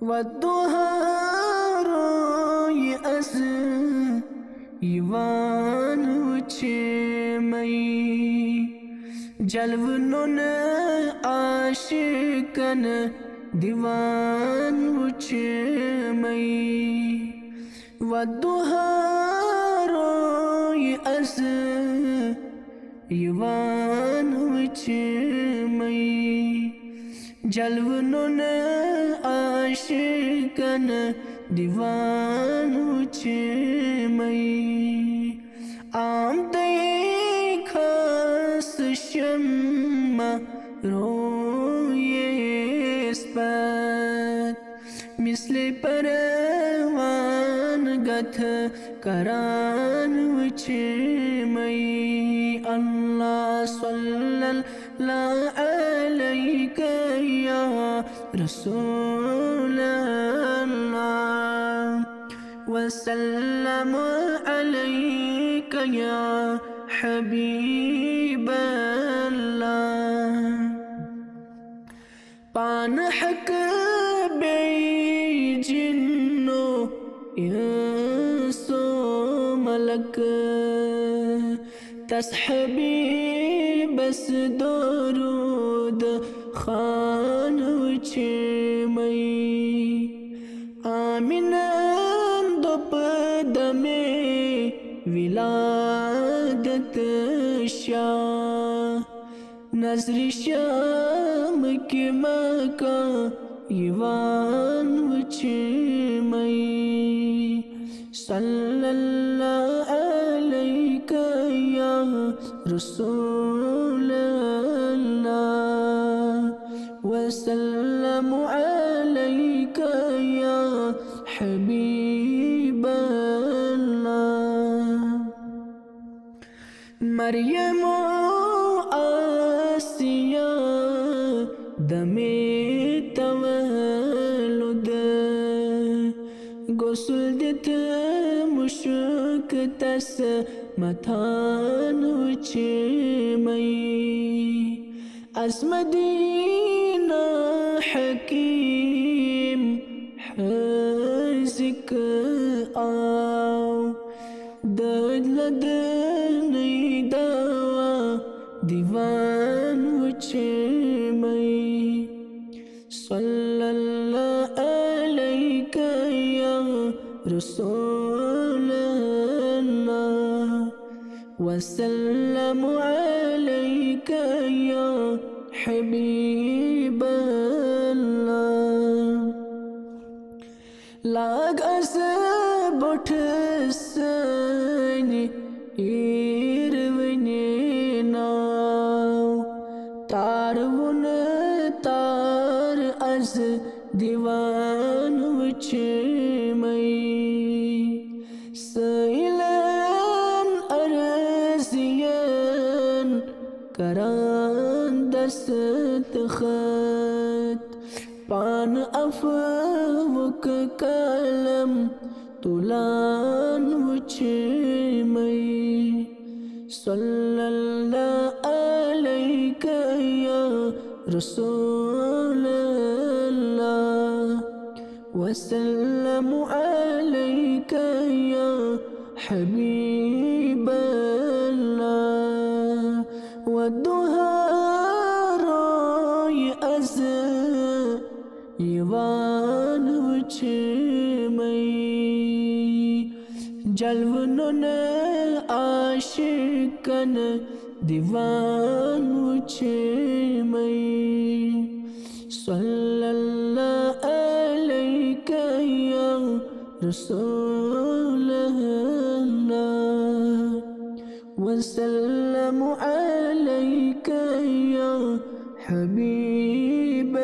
والضحى روی از ایوان وچمی جلونن عاشقن دیوان وچمی والضحى روی از ایوان وچمی جلونن عاشقن دیوان وچمی آمدی خاص شمع روی اسپت مثل پروان گتھ کران وچمی اللہ صلی اللہ علیک یا رسول اللہ وسلم علیک یا حبیب اللہ پان حق بے جنو انسو ملک تصحبی بس درود خان وچمی آمینان دو پدمی ولادت شاہ نظر شام کی مکہ ایوان وچمی صلی اللہ علیک یا رسول اللہ وسلم علیک یا حبیب اللہ مریم و آسیہ دمی تولد غسل دت مشک تس متان وچمی از مدینہ حکیم حزق آو دلدنی دوا دیوان وچمی صلی اللہ علیک یا رسول اللہ وسلم علیک یا حبیب اللہ لاگ از بٹھ سنی ایرونی ناو تارون تار از دیوان وچمی سیلن ارزین کران دست خط پان افوک کلم تولان وچمی صلی اللہ علیک یا رسول اللہ وسلم علیک یا حبیب اللہ والضحى روی از ایوان وچمی جلونن عاشقن دیوان وچمی صلی اللہ علیک یا رسول اللہ وسلم علیک یا حبیب